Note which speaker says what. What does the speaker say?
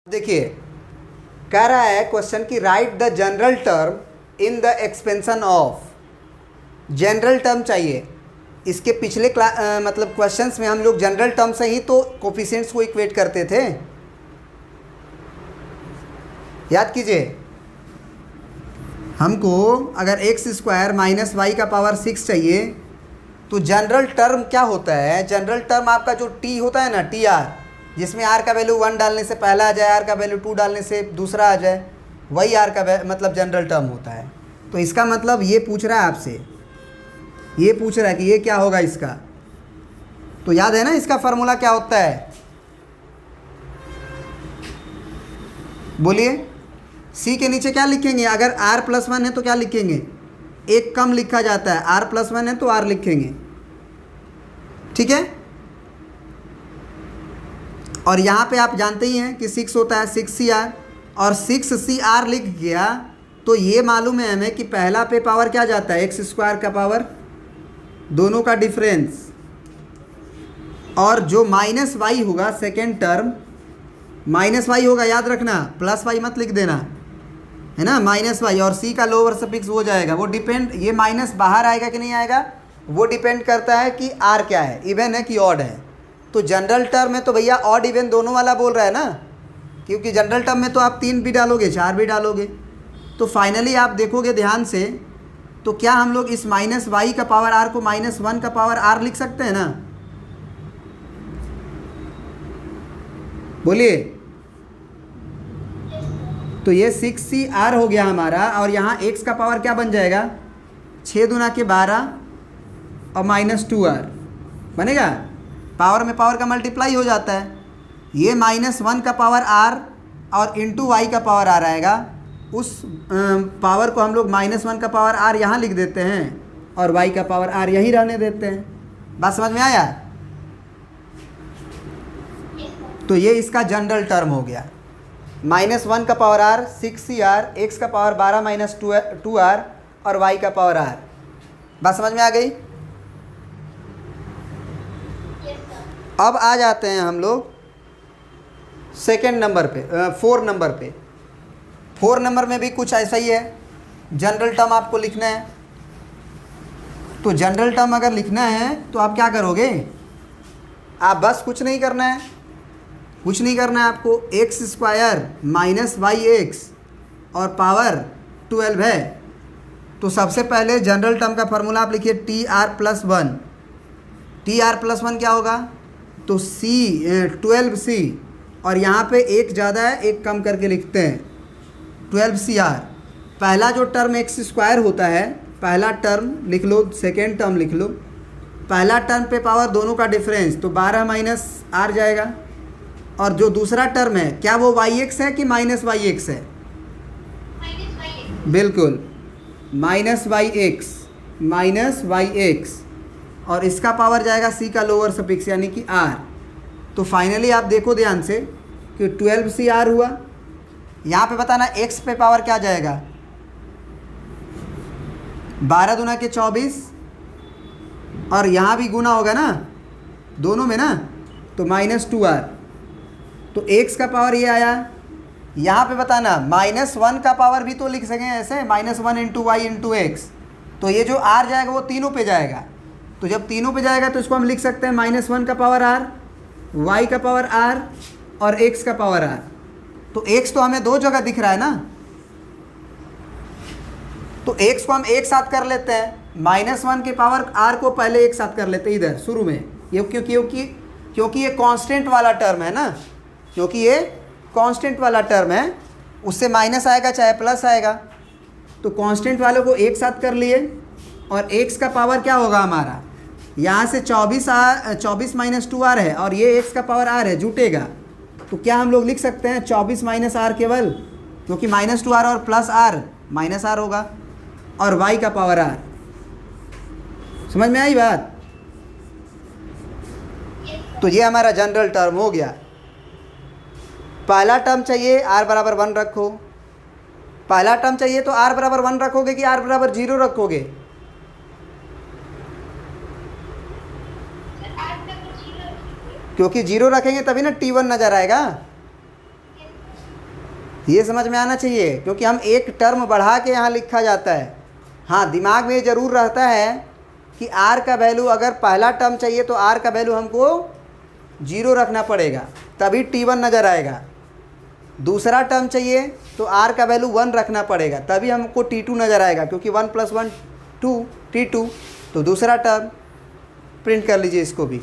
Speaker 1: देखिए कह रहा है क्वेश्चन की right the general term in the expansion of. General term चाहिए। इसके पिछले मतलब क्वेश्चंस में हम लोग जनरल टर्म से ही तो कोफिशिएंट्स को इक्वेट करते थे, याद कीजिए। हमको अगर एक्स स्क्वायर माइनस वाई का पावर 6 चाहिए तो जनरल टर्म क्या होता है? जनरल टर्म आपका जो टी होता है ना, टी आर, जिसमें आर का वैल्यू 1 डालने से पहला आ जाए, आर का वैल्यू 2 डालने से दूसरा आ जाए, वही आर का मतलब जनरल टर्म होता है। तो इसका मतलब ये पूछ रहा है आपसे, ये पूछ रहा है कि ये क्या होगा इसका। तो याद है ना इसका फार्मूला क्या होता है? बोलिए। सी के नीचे क्या लिखेंगे? अगर आर प्लस 1 है तो क्या लिखेंगे? एक कम लिखा जाता है, आर प्लस 1 है तो आर लिखेंगे, ठीक है। और यहाँ पे आप जानते ही हैं कि 6 होता है, 6CR, और 6CR लिख गया तो ये मालूम है हमें कि पहला पे पावर क्या जाता है? एक्स स्क्वायर का पावर, दोनों का डिफरेंस, और जो माइनस वाई होगा सेकेंड टर्म, माइनस वाई होगा, याद रखना, प्लस वाई मत लिख देना, है ना, माइनस वाई, और सी का लोअर सफिक्स हो जाएगा। वो डिपेंड, ये माइनस बाहर आएगा कि नहीं आएगा, वो डिपेंड करता है कि आर क्या है, इवन है कि ऑड है। तो जनरल टर्म में तो भैया ऑड इवन दोनों वाला बोल रहा है ना, क्योंकि जनरल टर्म में तो आप 3 भी डालोगे, 4 भी डालोगे। तो फाइनली आप देखोगे ध्यान से, तो क्या हम लोग इस माइनस वाई का पावर आर को माइनस 1 का पावर आर लिख सकते हैं ना? बोलिए। तो ये 6CR हो गया हमारा, और यहाँ x का पावर क्या बन जाएगा? 6 दूना के 12 और माइनस 2R बनेगा। पावर में पावर का मल्टीप्लाई हो जाता है। ये -1 का पावर r और इंटू वाई का पावर r आएगा। उस पावर को हम लोग -1 का पावर r यहाँ लिख देते हैं और y का पावर r यहीं रहने देते हैं। बात समझ में आया? तो ये इसका जनरल टर्म हो गया। -1 का पावर r 6CR, x का पावर 12 माइनस 2R और y का पावर r। बात समझ में आ गई? अब आ जाते हैं हम लोग सेकेंड नंबर पे, 4 नंबर पे। 4 नंबर में भी कुछ ऐसा ही है, जनरल टर्म आपको लिखना है। तो जनरल टर्म अगर लिखना है तो आप क्या करोगे? आप बस कुछ नहीं करना है, कुछ नहीं करना है आपको। X square minus y x और पावर 12 है। तो सबसे पहले जनरल टर्म का फार्मूला आप लिखिए TR+1। TR+1 क्या होगा? तो C 12C, और यहाँ पे एक ज़्यादा है, एक कम करके लिखते हैं 12CR। पहला जो टर्म एक्स स्क्वायर होता है, पहला टर्म लिख लो, सेकेंड टर्म लिख लो। पहला टर्म पे पावर दोनों का डिफरेंस, तो 12 माइनस R जाएगा। और जो दूसरा टर्म है, क्या वो YX है कि माइनस YX है? बिल्कुल, माइनस YX, और इसका पावर जाएगा C का लोअर सफिक्स यानी कि R। तो फाइनली आप देखो ध्यान से कि 12CR हुआ। यहाँ पे बताना x पे पावर क्या जाएगा? 12 दूना के 24, और यहाँ भी गुना होगा ना दोनों में ना, तो -2R। तो x का पावर ये आया। यहाँ पे बताना -1 का पावर भी तो लिख सकें ऐसे, -1 इंटू वाई इंटू एक्स। तो ये जो r जाएगा वो तीनों पे जाएगा। तो जब तीनों पे जाएगा तो इसको हम लिख सकते हैं -1 का पावर r, y का पावर r और x का पावर r। तो x तो हमें दो जगह दिख रहा है ना, तो x को हम एक साथ कर लेते हैं। -1 के पावर r को पहले एक साथ कर लेते हैं इधर शुरू में, ये क्योंकि ये कांस्टेंट वाला टर्म है ना, क्योंकि ये कांस्टेंट वाला टर्म है, उससे माइनस आएगा चाहे प्लस आएगा। तो कांस्टेंट वालों को एक साथ कर लिए, और x का पावर क्या होगा हमारा? यहाँ से 24 माइनस 2R है, और ये x का पावर r है, जुटेगा। तो क्या हम लोग लिख सकते हैं 24 माइनस R केवल, क्योंकि -2R और प्लस R माइनस R होगा, और y का पावर r। समझ में आई बात? तो ये हमारा जनरल टर्म हो गया। पहला टर्म चाहिए r बराबर 1 रखो। पहला टर्म चाहिए तो r बराबर 1 रखोगे कि r बराबर 0 रखोगे? क्योंकि 0 रखेंगे तभी ना T1 नज़र आएगा। ये समझ में आना चाहिए, क्योंकि हम एक टर्म बढ़ा के यहाँ लिखा जाता है। हाँ, दिमाग में ये ज़रूर रहता है कि आर का वैल्यू, अगर पहला टर्म चाहिए तो आर का वैल्यू हमको 0 रखना पड़ेगा, तभी T1 नज़र आएगा। दूसरा टर्म चाहिए तो आर का वैल्यू 1 रखना पड़ेगा, तभी हमको T2 नज़र आएगा, क्योंकि 1 + 1 2 T2। तो दूसरा टर्म प्रिंट कर लीजिए इसको भी।